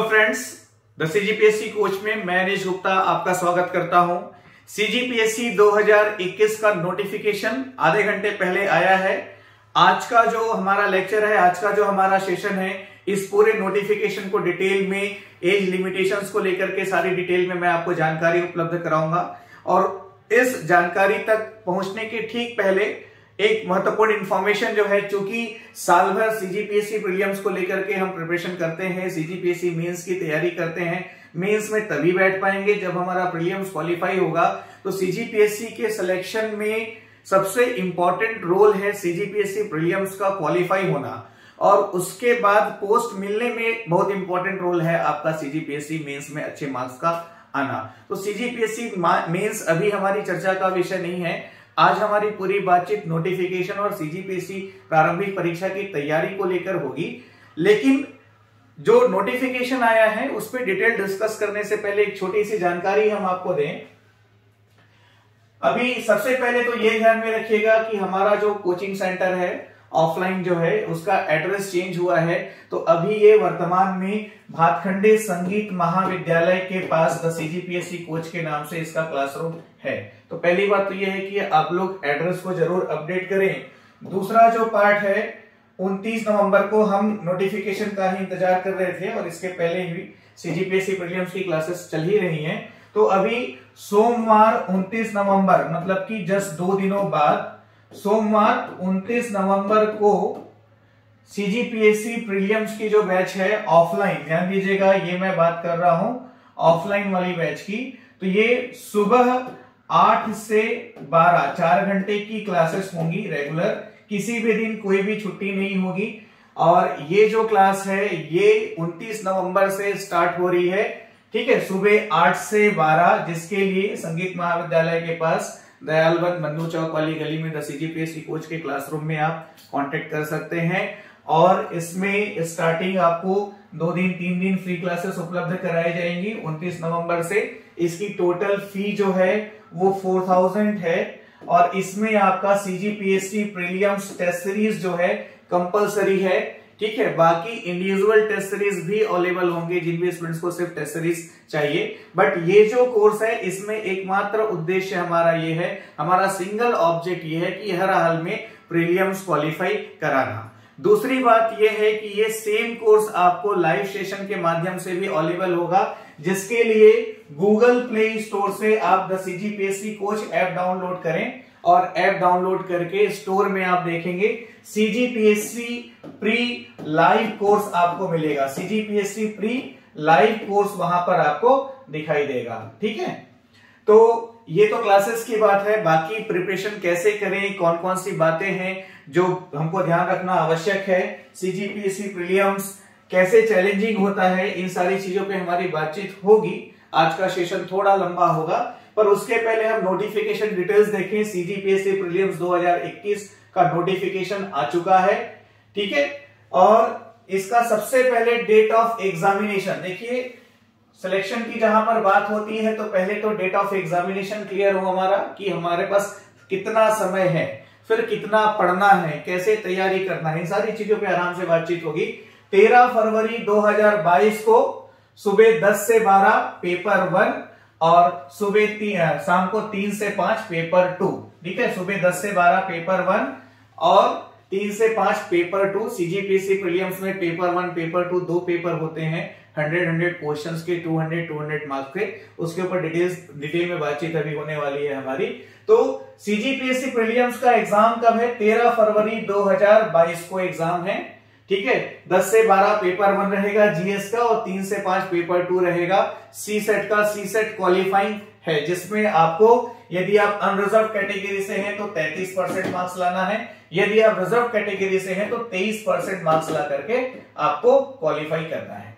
Friends, the CGPSC coach में मैं अनीश गुप्ता आपका स्वागत करता हूं। सीजीपीएससी 2021 का नोटिफिकेशन आधे घंटे पहले आया है। आज का जो हमारा लेक्चर है, आज का जो हमारा सेशन है, इस पूरे नोटिफिकेशन को डिटेल में एज लिमिटेशंस को लेकर के सारी डिटेल में मैं आपको जानकारी उपलब्ध कराऊंगा। और इस जानकारी तक पहुंचने के ठीक पहले एक महत्वपूर्ण इंफॉर्मेशन जो है, चूंकि साल भर सीजीपीएससी प्रीलिम्स को लेकर के हम प्रिपरेशन करते हैं, सीजीपीएससी मेंस की तैयारी करते हैं। मेंस में तभी बैठ पाएंगे जब हमारा प्रीलिम्स क्वालिफाई होगा। तो सीजीपीएससी के सिलेक्शन में सबसे इंपॉर्टेंट रोल है सीजीपीएससी प्रीलिम्स का क्वालिफाई होना, और उसके बाद पोस्ट मिलने में बहुत इंपॉर्टेंट रोल है आपका सीजीपीएससी मेंस में अच्छे मार्क्स का आना। तो सीजीपीएससी मेंस अभी हमारी चर्चा का विषय नहीं है। आज हमारी पूरी बातचीत नोटिफिकेशन और सीजीपीएससी प्रारंभिक परीक्षा की तैयारी को लेकर होगी। लेकिन जो नोटिफिकेशन आया है उस पर डिटेल डिस्कस करने से पहले एक छोटी सी जानकारी हम आपको दें। अभी सबसे पहले तो ये ध्यान में रखिएगा कि हमारा जो कोचिंग सेंटर है ऑफलाइन जो है, उसका एड्रेस चेंज हुआ है। तो अभी ये वर्तमान में भातखंडे संगीत महाविद्यालय के पास द सीजीपीएससी कोच के नाम से इसका क्लासरूम है। तो पहली बात तो ये है कि आप लोग एड्रेस को जरूर अपडेट करें। दूसरा जो पार्ट है, 29 नवंबर को हम नोटिफिकेशन का ही इंतजार कर रहे थे और इसके पहले ही सीजीपीएससी प्रीलिम्स की क्लासेस चल ही रही हैं। तो अभी सोमवार 29 नवंबर, मतलब कि जस्ट 2 दिनों बाद सोमवार 29 नवंबर को सीजीपीएससी प्रीलिम्स की जो बैच है ऑफलाइन, ध्यान दीजिएगा ये मैं बात कर रहा हूं ऑफलाइन वाली बैच की, तो ये सुबह 8 से 12 4 घंटे की क्लासेस होंगी रेगुलर। किसी भी दिन कोई भी छुट्टी नहीं होगी। और ये जो क्लास है ये 29 नवंबर से स्टार्ट हो रही है, ठीक है, सुबह 8 से 12, जिसके लिए संगीत महाविद्यालय के पास दयालबंद मन्नू चौक वाली गली में द सीजीपीएससी कोच के क्लासरूम में आप कांटेक्ट कर सकते हैं। और इसमें स्टार्टिंग आपको 2 दिन 3 दिन फ्री क्लासेस उपलब्ध कराई जाएंगी 29 नवंबर से। इसकी टोटल फी जो है वो 4000 है। और इसमें आपका सीजीपीएससी प्रीलिम्स टेस्ट सीरीज जो है कंपलसरी है, ठीक है। बाकी इंडिविजुअल टेस्ट सीरीज भी अवेलेबल होंगे जिन भी स्टूडेंट्स को सिर्फ टेस्ट सीरीज चाहिए। बट ये जो कोर्स है इसमें एकमात्र उद्देश्य हमारा ये है, हमारा सिंगल ऑब्जेक्ट ये है कि हर हाल में प्रीलिम्स क्वालिफाई कराना। दूसरी बात यह है कि ये सेम कोर्स आपको लाइव सेशन के माध्यम से भी अवेलेबल होगा, जिसके लिए गूगल प्ले स्टोर से आप the CGPSC coach app download करें। और ऐप डाउनलोड करके स्टोर में आप देखेंगे सीजीपीएससी प्री लाइव कोर्स आपको मिलेगा। सीजीपीएससी प्री लाइव कोर्स वहां पर आपको दिखाई देगा, ठीक है। तो ये तो क्लासेस की बात है। बाकी प्रिपरेशन कैसे करें, कौन कौन सी बातें हैं जो हमको ध्यान रखना आवश्यक है, सीजीपीएससी प्रीलिम्स कैसे चैलेंजिंग होता है, इन सारी चीजों पे हमारी बातचीत होगी। आज का सेशन थोड़ा लंबा होगा, पर उसके पहले हम नोटिफिकेशन डिटेल्स देखें। सीजीपीएससी प्रीलिम्स 2021 का नोटिफिकेशन आ चुका है, ठीक है। और इसका सबसे पहले डेट ऑफ एग्जामिनेशन देखिए। सिलेक्शन की जहां पर बात होती है तो पहले तो डेट ऑफ एग्जामिनेशन क्लियर हो हमारा कि हमारे पास कितना समय है, फिर कितना पढ़ना है, कैसे तैयारी करना है, इन सारी चीजों पे आराम से बातचीत होगी। 13 फरवरी 2022 को सुबह 10 से 12 पेपर 1 और शाम को 3 से 5 पेपर 2, ठीक है। सुबह 10 से 12 पेपर 1 और 3 से 5 पेपर 2। सीजीपीएससी प्रीलिम्स में पेपर 1 पेपर 2 2 पेपर होते हैं, 100 क्वेश्चंस के, 200 मार्क्स के। उसके ऊपर डिटेल में बातचीत अभी होने वाली है हमारी। तो सीजीपीएससी प्रीलिम्स का एग्जाम कब है? 13 फरवरी 2022 को एग्जाम है, ठीक है। 10 से 12 पेपर 1 रहेगा जीएस का और 3 से 5 पेपर 2 रहेगा सी सेट का। सी सेट क्वालिफाइंग है, जिसमें आपको यदि आप अनरिजर्व कैटेगरी से हैं तो 33% मार्क्स लाना है, यदि आप रिजर्व कैटेगरी से हैं तो 23% मार्क्स ला करके आपको क्वालिफाई करना है।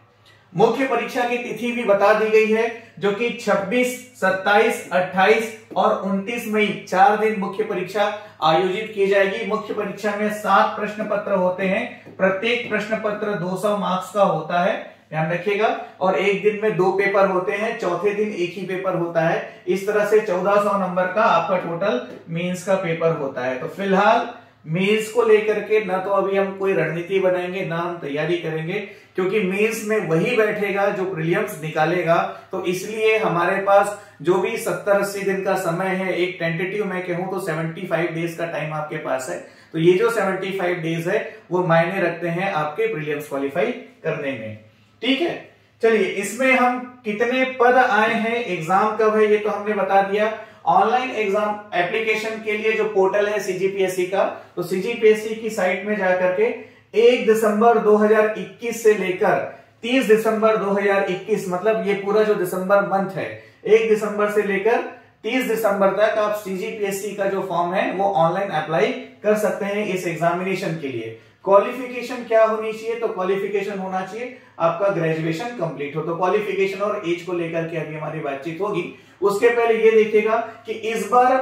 मुख्य परीक्षा की तिथि भी बता दी गई है, जो कि 26, 27, 28 और 29 मई 4 दिन मुख्य परीक्षा आयोजित की जाएगी। मुख्य परीक्षा में 7 प्रश्न पत्र होते हैं, प्रत्येक प्रश्न पत्र 200 मार्क्स का होता है, ध्यान रखिएगा। और एक दिन में 2 पेपर होते हैं, चौथे दिन एक ही पेपर होता है। इस तरह से 1400 नंबर का आपका टोटल मेंस का पेपर होता है। तो फिलहाल मेंस को लेकर के ना तो अभी हम कोई रणनीति बनाएंगे, ना हम तैयारी करेंगे, क्योंकि मेंस में वही बैठेगा जो प्रीलिम्स निकालेगा। तो इसलिए हमारे पास जो भी 70-80 दिन का समय है, एक टेंटेटिव मैं कहूं तो 75 डेज का टाइम आपके पास है। तो ये जो 75 डेज है वो मायने रखते हैं आपके प्रीलिम्स क्वालिफाई करने में। ठीक है, चलिए इसमें हम कितने पद आए हैं, एग्जाम कब है, ये तो हमने बता दिया। ऑनलाइन एग्जाम एप्लीकेशन के लिए जो पोर्टल है सीजीपीएससी का, तो सीजीपीएससी की साइट में जाकर के 1 दिसंबर 2021 से लेकर 30 दिसंबर 2021, मतलब ये पूरा जो दिसंबर मंथ है, 1 दिसंबर से लेकर 30 दिसंबर तक आप सीजीपीएससी का जो फॉर्म है वो ऑनलाइन अप्लाई कर सकते हैं इस एग्जामिनेशन के लिए। क्वालिफिकेशन क्या होनी चाहिए, तो क्वालिफिकेशन होना चाहिए आपका ग्रेजुएशन कंप्लीट हो। तो क्वालिफिकेशन और एज को लेकर के अभी हमारी बातचीत होगी। उसके पहले ये देखिएगा कि इस बार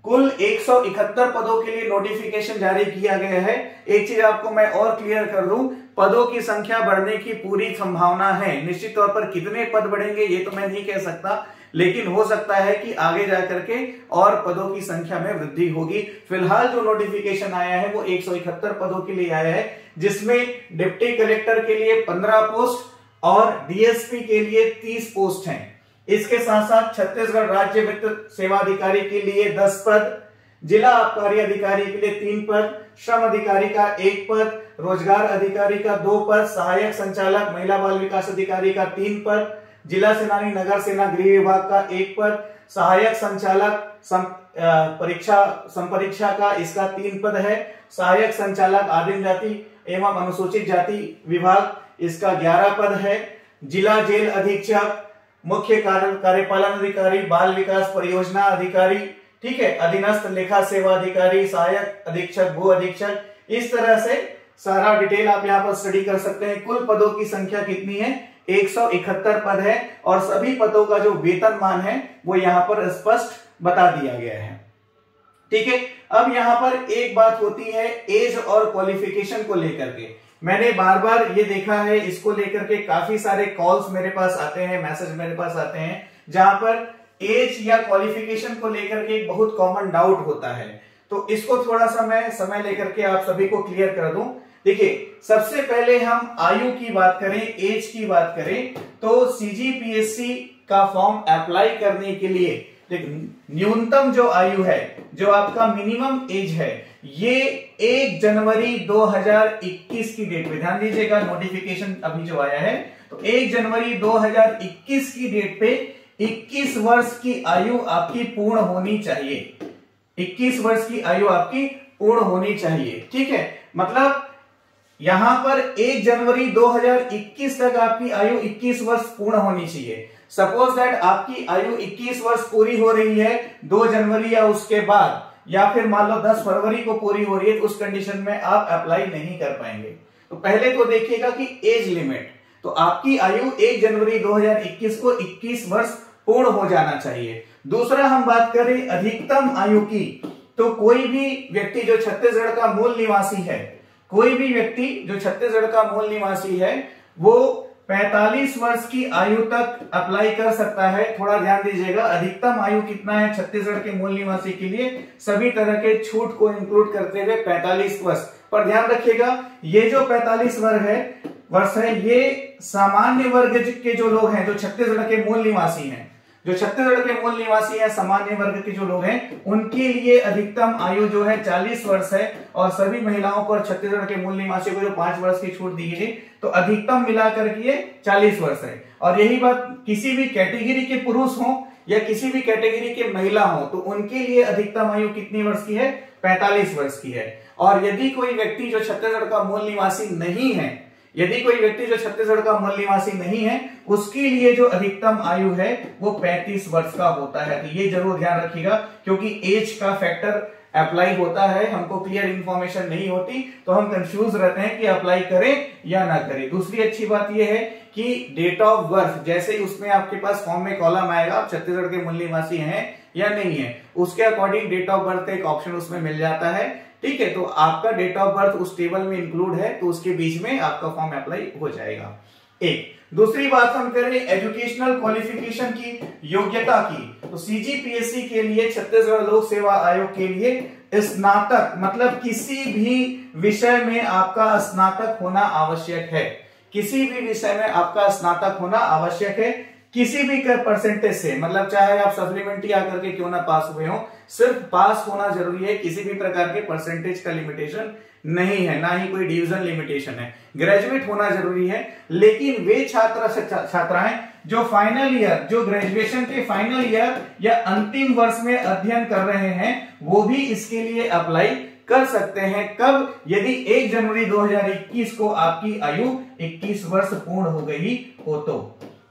कुल 171 पदों के लिए नोटिफिकेशन जारी किया गया है। एक चीज आपको मैं और क्लियर कर दूं, पदों की संख्या बढ़ने की पूरी संभावना है। निश्चित तौर पर कितने पद बढ़ेंगे ये तो मैं नहीं कह सकता, लेकिन हो सकता है कि आगे जाकर के और पदों की संख्या में वृद्धि होगी। फिलहाल जो नोटिफिकेशन आया है वो 171 पदों के लिए आया है, जिसमें डिप्टी कलेक्टर के लिए 15 पोस्ट और डीएसपी के लिए 30 पोस्ट हैं। इसके साथ साथ छत्तीसगढ़ राज्य वित्त सेवा अधिकारी के लिए 10 पद, जिला आबकारी अधिकारी के लिए 3 पद, श्रम अधिकारी का 1 पद, रोजगार अधिकारी का 2 पद, सहायक संचालक महिला बाल विकास अधिकारी का 3 पद, जिला सेनानी नगर सेना गृह विभाग का 1 पद, सहायक संचालक संपरीक्षा का इसका 3 पद है, सहायक संचालक आदिम जाति एवं अनुसूचित जाति विभाग इसका 11 पद है, जिला जेल अधीक्षक, मुख्य कार्यपालन अधिकारी, बाल विकास परियोजना अधिकारी, ठीक है, अधीनस्थ लेखा सेवा अधिकारी, सहायक अधीक्षक, भू अधीक्षक, इस तरह से सारा डिटेल आप यहाँ पर स्टडी कर सकते हैं। कुल पदों की संख्या कितनी है, 171 पद है और सभी पदों का जो वेतनमान है वो यहाँ पर स्पष्ट बता दिया गया है। ठीक है, अब यहाँ पर एक बात होती है एज और क्वालिफिकेशन को लेकर के। मैंने बार बार ये देखा है, इसको लेकर के काफी सारे कॉल्स मेरे पास आते हैं, मैसेज मेरे पास आते हैं, जहां पर एज या क्वालिफिकेशन को लेकर के एक बहुत कॉमन डाउट होता है। तो इसको थोड़ा सा मैं समय लेकर के आप सभी को क्लियर कर दूं। देखिए, सबसे पहले हम आयु की बात करें, एज की बात करें, तो सीजीपीएससी का फॉर्म अप्लाई करने के लिए न्यूनतम जो आयु है, जो आपका मिनिमम एज है, ये 1 जनवरी 2021 की डेट पे, ध्यान दीजिएगा, नोटिफिकेशन अभी जो आया है, तो 1 जनवरी 2021 की डेट पे 21 वर्ष की आयु आपकी पूर्ण होनी चाहिए। 21 वर्ष की आयु आपकी पूर्ण होनी चाहिए। ठीक है, मतलब यहां पर 1 जनवरी 2021 तक आपकी आयु 21 वर्ष पूर्ण होनी चाहिए। सपोज दैट आपकी आयु 21 वर्ष पूरी हो रही है 2 जनवरी या उसके बाद, या फिर मान लो 10 फरवरी को पूरी हो रही है, तो उस कंडीशन में आप अप्लाई नहीं कर पाएंगे। तो पहले तो देखिएगा कि एज लिमिट, तो आपकी आयु 1 जनवरी 2021 को 21 वर्ष पूर्ण हो जाना चाहिए। दूसरा हम बात करें अधिकतम आयु की, तो कोई भी व्यक्ति जो छत्तीसगढ़ का मूल निवासी है, कोई भी व्यक्ति जो छत्तीसगढ़ का मूल निवासी है, वो 45 वर्ष की आयु तक अप्लाई कर सकता है। थोड़ा ध्यान दीजिएगा, अधिकतम आयु कितना है छत्तीसगढ़ के मूल निवासी के लिए, सभी तरह के छूट को इंक्लूड करते हुए 45 वर्ष। पर ध्यान रखिएगा, ये जो 45 वर्ष है, ये सामान्य वर्ग के जो लोग हैं, जो छत्तीसगढ़ के मूल निवासी हैं, जो छत्तीसगढ़ के मूल निवासी हैं, सामान्य वर्ग के जो लोग हैं, उनके लिए अधिकतम आयु जो है 40 वर्ष है। और सभी महिलाओं को और छत्तीसगढ़ के मूल निवासियों को जो 5 वर्ष की छूट दी गई, तो अधिकतम मिलाकर के ये 40 वर्ष है। और यही बात किसी भी कैटेगरी के पुरुष हो या किसी भी कैटेगरी के महिला हो, तो उनके लिए अधिकतम आयु कितनी वर्ष की है, 45 वर्ष की है। और यदि कोई व्यक्ति जो छत्तीसगढ़ का मूल निवासी नहीं है, यदि कोई व्यक्ति जो छत्तीसगढ़ का मूल निवासी नहीं है, उसके लिए जो अधिकतम आयु है वो 35 वर्ष का होता है। तो ये जरूर ध्यान रखिएगा, क्योंकि एज का फैक्टर अप्लाई होता है, हमको क्लियर इंफॉर्मेशन नहीं होती तो हम कंफ्यूज रहते हैं कि अप्लाई करें या ना करें। दूसरी अच्छी बात यह है कि डेट ऑफ बर्थ, जैसे ही उसमें आपके पास फॉर्म में कॉलम आएगा, आप छत्तीसगढ़ के मूल निवासी हैं या नहीं है, उसके अकॉर्डिंग डेट ऑफ बर्थ एक ऑप्शन उसमें मिल जाता है। ठीक है, तो आपका डेट ऑफ बर्थ उस टेबल में इंक्लूड है, तो उसके बीच में आपका फॉर्म अप्लाई हो जाएगा। एक दूसरी बात हम करें एजुकेशनल क्वालिफिकेशन की, योग्यता की, तो सीजीपीएससी के लिए, छत्तीसगढ़ लोक सेवा आयोग के लिए स्नातक, मतलब किसी भी विषय में आपका स्नातक होना आवश्यक है। किसी भी विषय में आपका स्नातक होना आवश्यक है, किसी भी परसेंटेज से, मतलब चाहे आप सप्लीमेंट्री आकर के क्यों ना पास हुए हो, सिर्फ पास होना जरूरी है। किसी भी प्रकार के परसेंटेज का लिमिटेशन नहीं है, ना ही कोई डिवीजन लिमिटेशन है। ग्रेजुएट होना जरूरी है। लेकिन वे छात्राएं जो फाइनल ईयर, जो ग्रेजुएशन के फाइनल ईयर या अंतिम वर्ष में अध्ययन कर रहे हैं, वो भी इसके लिए अप्लाई कर सकते हैं। कब? यदि 1 जनवरी 2021 को आपकी आयु 21 वर्ष पूर्ण हो गई हो तो।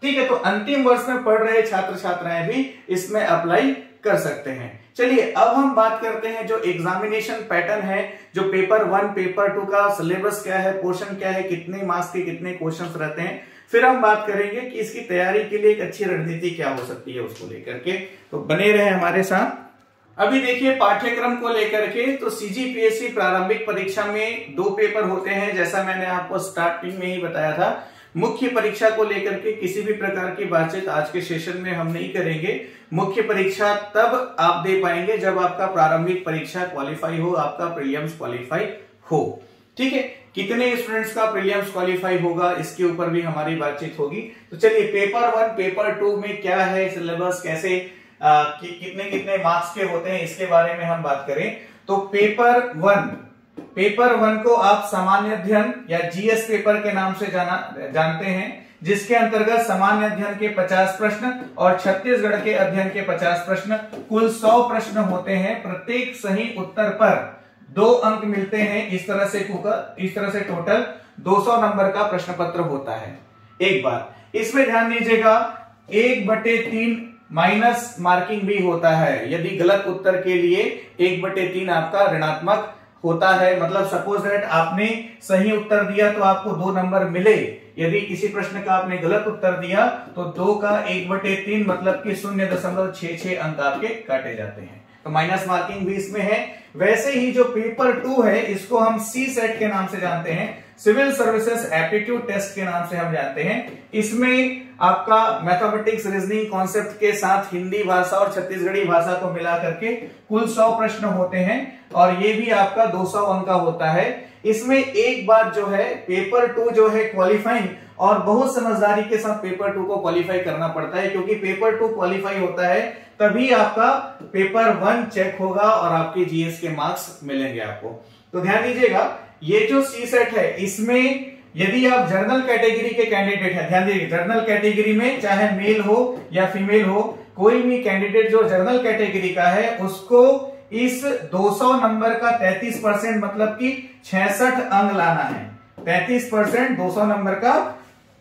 ठीक है, तो अंतिम वर्ष में पढ़ रहे छात्र छात्राएं भी इसमें अप्लाई कर सकते हैं। चलिए अब हम बात करते हैं जो एग्जामिनेशन पैटर्न है, जो पेपर 1 पेपर 2 का सिलेबस क्या है, पोर्शन क्या है, कितने मार्क्स के कितने क्वेश्चंस रहते हैं। फिर हम बात करेंगे कि इसकी तैयारी के लिए एक अच्छी रणनीति क्या हो सकती है उसको लेकर के। तो बने रहे हमारे साथ। अभी देखिए पाठ्यक्रम को लेकर के, तो सीजीपीएससी प्रारंभिक परीक्षा में 2 पेपर होते हैं, जैसा मैंने आपको स्टार्टिंग में ही बताया था। मुख्य परीक्षा को लेकर के किसी भी प्रकार की बातचीत आज के सेशन में हम नहीं करेंगे। मुख्य परीक्षा तब आप दे पाएंगे जब आपका प्रारंभिक परीक्षा क्वालिफाई हो, आपका प्रीलिम्स क्वालिफाई हो। ठीक है, कितने स्टूडेंट्स का प्रीलिम्स क्वालिफाई होगा इसके ऊपर भी हमारी बातचीत होगी। तो चलिए पेपर 1 पेपर 2 में क्या है सिलेबस, कैसे कितने कितने मार्क्स के होते हैं, इसके बारे में हम बात करें। तो पेपर 1 को आप सामान्य अध्ययन या जीएस पेपर के नाम से जानते हैं, जिसके अंतर्गत सामान्य अध्ययन के 50 प्रश्न और छत्तीसगढ़ के अध्ययन के 50 प्रश्न, कुल 100 प्रश्न होते हैं। प्रत्येक सही उत्तर पर 2 अंक मिलते हैं। इस तरह से टोटल 200 नंबर का प्रश्न पत्र होता है। एक बात इसमें ध्यान दीजिएगा, 1/3 माइनस मार्किंग भी होता है। यदि गलत उत्तर के लिए 1/3 आपका ऋणात्मक होता है। मतलब सपोज दैट आपने सही उत्तर दिया तो आपको 2 नंबर मिले। यदि किसी प्रश्न का आपने गलत उत्तर दिया तो 2 का 1/3 मतलब कि 0.66 अंक आपके काटे जाते हैं। तो माइनस मार्किंग भी इसमें है। वैसे ही जो पेपर 2 है इसको हम सी सेट के नाम से जानते हैं, सिविल सर्विसेज एप्टीट्यूड टेस्ट के नाम से हम जानते हैं। इसमें आपका मैथमेटिक्स रीजनिंग कॉन्सेप्ट के साथ हिंदी भाषा और छत्तीसगढ़ी भाषा को मिला करके कुल 100 प्रश्न होते हैं और ये भी आपका 200 अंक का होता है। इसमें एक बात जो है, पेपर 2 जो है क्वालिफाइंग, और बहुत समझदारी के साथ पेपर 2 को क्वालिफाई करना पड़ता है, क्योंकि पेपर 2 क्वालिफाई होता है तभी आपका पेपर 1 चेक होगा और आपके जीएस के मार्क्स मिलेंगे आपको। तो ध्यान दीजिएगा, ये जो सी सेट है इसमें यदि आप जर्नल कैटेगरी के कैंडिडेट हैं, ध्यान दीजिए जर्नल कैटेगरी में चाहे मेल हो या फीमेल हो, कोई भी कैंडिडेट जो जर्नल कैटेगरी का है उसको इस 200 नंबर का 33% मतलब कि 66 अंक लाना है। 33% 200 नंबर का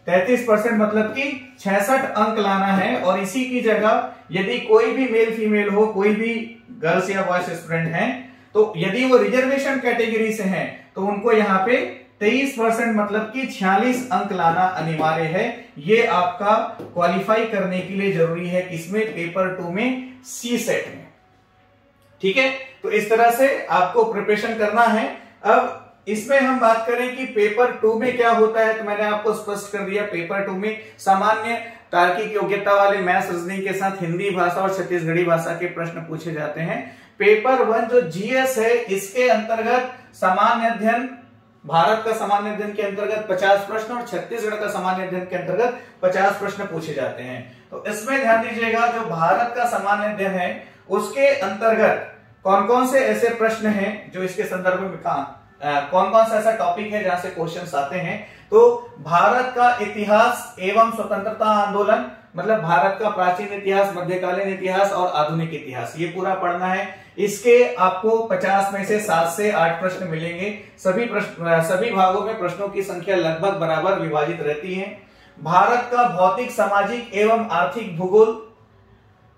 33% मतलब कि 66 अंक लाना है। और इसी की जगह यदि कोई भी मेल फीमेल हो, कोई भी गर्ल्स या बॉयज स्टूडेंट हैं, तो यदि वो रिजर्वेशन कैटेगरी से हैं तो उनको यहाँ पे 23% मतलब कि 46 अंक लाना अनिवार्य है। ये आपका क्वालिफाई करने के लिए जरूरी है, किसमें? पेपर 2 में, सी सेट में। ठीक है, तो इस तरह से आपको प्रिपरेशन करना है। अब इसमें हम बात करें कि पेपर 2 में क्या होता है, तो मैंने आपको स्पष्ट कर दिया। पेपर 2 में सामान्य तार्किक योग्यता वाले मैथ्स रीजनिंग के साथ हिंदी भाषा और छत्तीसगढ़ी भाषा के प्रश्न पूछे जाते हैं। पेपर 1 जो जीएस है इसके अंतर्गत सामान्य अध्ययन, भारत का सामान्य अध्ययन के अंतर्गत 50 प्रश्न और छत्तीसगढ़ का सामान्य अध्ययन के अंतर्गत 50 प्रश्न पूछे जाते हैं। तो इसमें ध्यान दीजिएगा, जो भारत का सामान्य अध्ययन है उसके अंतर्गत कौन कौन से ऐसे प्रश्न हैं जो इसके संदर्भ में कौन कौन सा ऐसा टॉपिक है जहां से क्वेश्चंस आते हैं। तो भारत का इतिहास एवं स्वतंत्रता आंदोलन, मतलब भारत का प्राचीन इतिहास, मध्यकालीन इतिहास और आधुनिक इतिहास, ये पूरा पढ़ना है। इसके आपको 50 में से 7 से 8 प्रश्न मिलेंगे। सभी भागों में प्रश्नों की संख्या लगभग बराबर विभाजित रहती है। भारत का भौतिक, सामाजिक एवं आर्थिक भूगोल,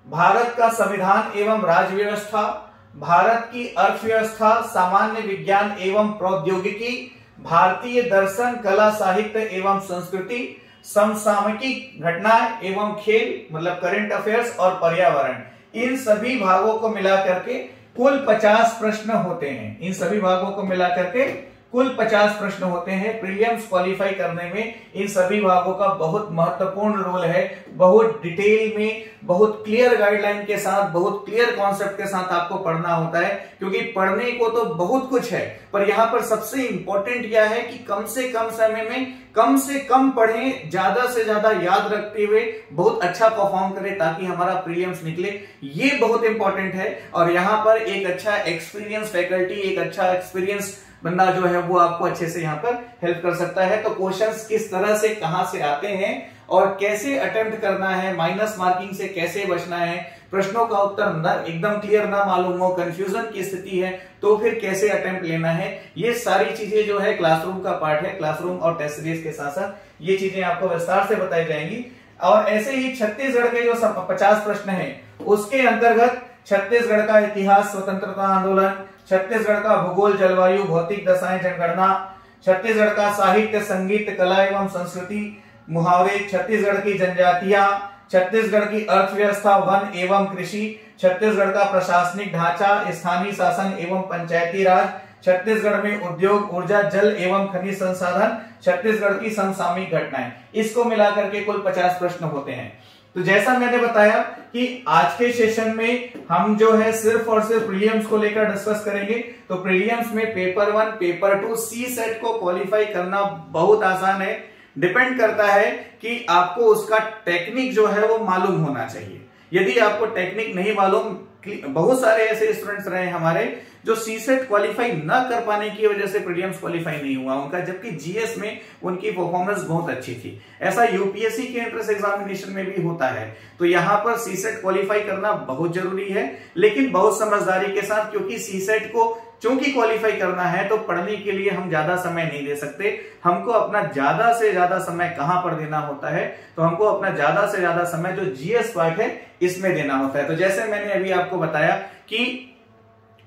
भारत का संविधान एवं राज्य व्यवस्था, भारत की अर्थव्यवस्था, सामान्य विज्ञान एवं प्रौद्योगिकी, भारतीय दर्शन, कला, साहित्य एवं संस्कृति, समसामयिक घटनाएं एवं खेल, मतलब करंट अफेयर्स, और पर्यावरण। इन सभी भागों को मिला करके कुल 50 प्रश्न होते हैं। इन सभी भागों को मिला करके कुल 50 प्रश्न होते हैं। प्रीलिम्स क्वालिफाई करने में इन सभी भागों का बहुत महत्वपूर्ण रोल है। बहुत डिटेल में, बहुत क्लियर गाइडलाइन के साथ, बहुत क्लियर कॉन्सेप्ट के साथ आपको पढ़ना होता है, क्योंकि पढ़ने को तो बहुत कुछ है, पर यहां पर सबसे इंपॉर्टेंट क्या है कि कम से कम समय में कम से कम पढ़ें, ज्यादा से ज्यादा याद रखते हुए बहुत अच्छा परफॉर्म करें ताकि हमारा प्रीलिम्स निकले। ये बहुत इंपॉर्टेंट है। और यहां पर एक अच्छा एक्सपीरियंस फैकल्टी, एक अच्छा एक्सपीरियंस बंदा जो है वो आपको अच्छे से यहाँ पर हेल्प कर सकता है। तो क्वेश्चंस किस तरह से, कहां से आते हैं और कैसे अटेम्प्ट करना है, माइनस मार्किंग से कैसे बचना है, प्रश्नों का उत्तर एकदम क्लियर ना मालूम हो, कंफ्यूजन की स्थिति है तो फिर कैसे अटेम्प्ट लेना है, ये सारी चीजें जो है क्लासरूम का पार्ट है। क्लासरूम और टेस्ट सीरीज के साथ साथ ये चीजें आपको विस्तार से बताई जाएंगी। और ऐसे ही छत्तीसगढ़ के जो 50 प्रश्न है उसके अंतर्गत छत्तीसगढ़ का इतिहास, स्वतंत्रता आंदोलन, छत्तीसगढ़ का भूगोल, जलवायु, भौतिक दशाएं, जनगणना, छत्तीसगढ़ का साहित्य, संगीत, कला एवं संस्कृति, मुहावरे, छत्तीसगढ़ की जनजातियां, छत्तीसगढ़ की अर्थव्यवस्था, वन एवं कृषि, छत्तीसगढ़ का प्रशासनिक ढांचा, स्थानीय शासन एवं पंचायती राज, छत्तीसगढ़ में उद्योग, ऊर्जा, जल एवं खनिज संसाधन, छत्तीसगढ़ की समसामयिक घटनाएं। इसको मिलाकर के कुल 50 प्रश्न होते हैं। तो जैसा मैंने बताया कि आज के सेशन में हम जो है सिर्फ और सिर्फ प्रीलिम्स को लेकर डिस्कस करेंगे। तो प्रीलिम्स में पेपर 1, पेपर 2, सी सेट को क्वालिफाई करना बहुत आसान है। डिपेंड करता है कि आपको उसका टेक्निक जो है वो मालूम होना चाहिए। यदि आपको टेक्निक नहीं मालूम, बहुत सारे ऐसे स्टूडेंट्स रहे हमारे जो सी सेट क्वालिफाई न कर पाने की वजह से प्रीलिम्स क्वालिफाई नहीं हुआ उनका, जबकि जीएस में उनकी परफॉर्मेंस बहुत अच्छी थी। ऐसा यूपीएससी के एंट्रेंस एग्जामिनेशन में भी होता है। तो यहाँ पर सी सेट क्वालिफाई करना बहुत जरूरी है, लेकिन बहुत समझदारी के साथ, क्योंकि सी सेट को चूंकि क्वालिफाई करना है तो पढ़ने के लिए हम ज्यादा समय नहीं दे सकते। हमको अपना ज्यादा से ज्यादा समय कहां पर देना होता है, तो हमको अपना ज्यादा से ज्यादा समय जो जीएस पार्ट है इसमें देना होता है। तो जैसे मैंने अभी आपको बताया कि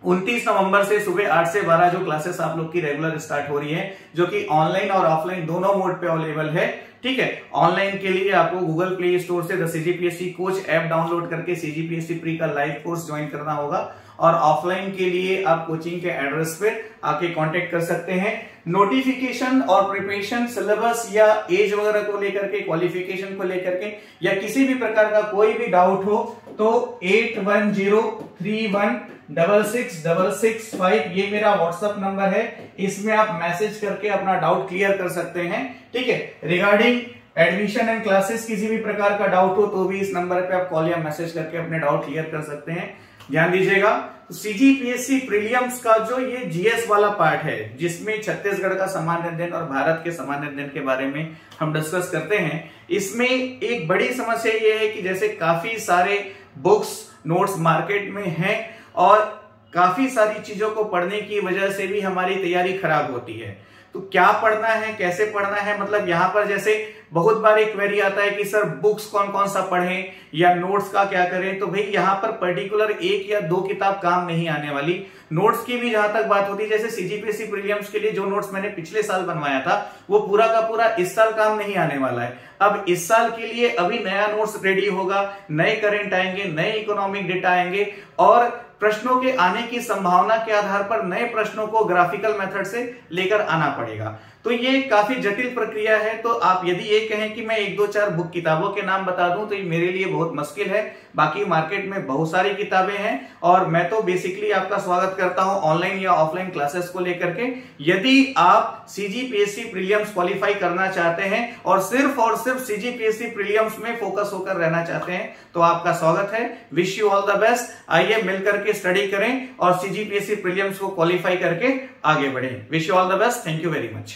29 नवंबर से सुबह 8 से 12 जो क्लासेस आप लोग की रेगुलर स्टार्ट हो रही है, जो कि ऑनलाइन और ऑफलाइन दोनों मोड पे अवेलेबल है। ठीक है, ऑनलाइन के लिए आपको गूगल प्ले स्टोर से the CGPSC coach app download करके सीजीपीएससी प्री का लाइव कोर्स ज्वाइन करना होगा, और ऑफलाइन के लिए आप कोचिंग के एड्रेस पे आके कांटेक्ट कर सकते हैं। नोटिफिकेशन और प्रिपरेशन, सिलेबस या एज वगैरह को लेकर के, क्वालिफिकेशन को लेकर के या किसी भी प्रकार का कोई भी डाउट हो तो 8103166665 ये मेरा व्हाट्सएप नंबर है। इसमें आप मैसेज करके अपना डाउट क्लियर कर सकते हैं। ठीक है, रिगार्डिंग एडमिशन एंड क्लासेस किसी भी प्रकार का डाउट हो तो भी इस नंबर पे आप कॉल या मैसेज करके अपने डाउट क्लियर कर सकते हैं। ध्यान दीजिएगा, तो सीजीपीएससी प्रीलिम्स का जो ये जीएस वाला पार्ट है, जिसमें छत्तीसगढ़ का सामान्य अध्ययन और भारत के सामान्य अध्ययन के बारे में हम डिस्कस करते हैं, इसमें एक बड़ी समस्या ये है कि जैसे काफी सारे बुक्स, नोट्स मार्केट में हैं और काफी सारी चीजों को पढ़ने की वजह से भी हमारी तैयारी खराब होती है। तो क्या पढ़ना है, कैसे पढ़ना है, मतलब यहाँ पर जैसे बहुत बार एक क्वेरी आता है कि सर बुक्स कौन कौन सा पढ़ें या नोट्स का क्या करें। तो भाई यहाँ पर पर्टिकुलर 1 या 2 किताब काम नहीं आने वाली। नोट्स की भी जहां तक बात होती है, जैसे सीजीपीएससी प्रीलिम्स के लिए जो नोट्स मैंने पिछले साल बनवाया था वो पूरा का पूरा इस साल काम नहीं आने वाला है। अब इस साल के लिए अभी नया नोट्स रेडी होगा, नए करंट आएंगे, नए इकोनॉमिक डेटा आएंगे और प्रश्नों के आने की संभावना के आधार पर नए प्रश्नों को ग्राफिकल मेथड से लेकर आना पड़ेगा। तो ये काफी जटिल प्रक्रिया है। तो आप यदि ये कहें कि मैं 1-2-4 बुक किताबों के नाम बता दूं तो ये मेरे लिए बहुत मुश्किल है। बाकी मार्केट में बहुत सारी किताबें हैं और मैं तो बेसिकली आपका स्वागत करता हूं ऑनलाइन या ऑफलाइन क्लासेस को लेकर के। यदि आप सीजीपीएससी प्रीलिम्स क्वालिफाई करना चाहते हैं और सिर्फ सीजीपीएससी प्रीलिम्स में फोकस होकर रहना चाहते हैं तो आपका स्वागत है। Wish you all the best. आइए मिलकर के स्टडी करें और सीजीपीएससी प्रीलिम्स को क्वालिफाई करके आगे बढ़ें। Wish you all the best. Thank you very much.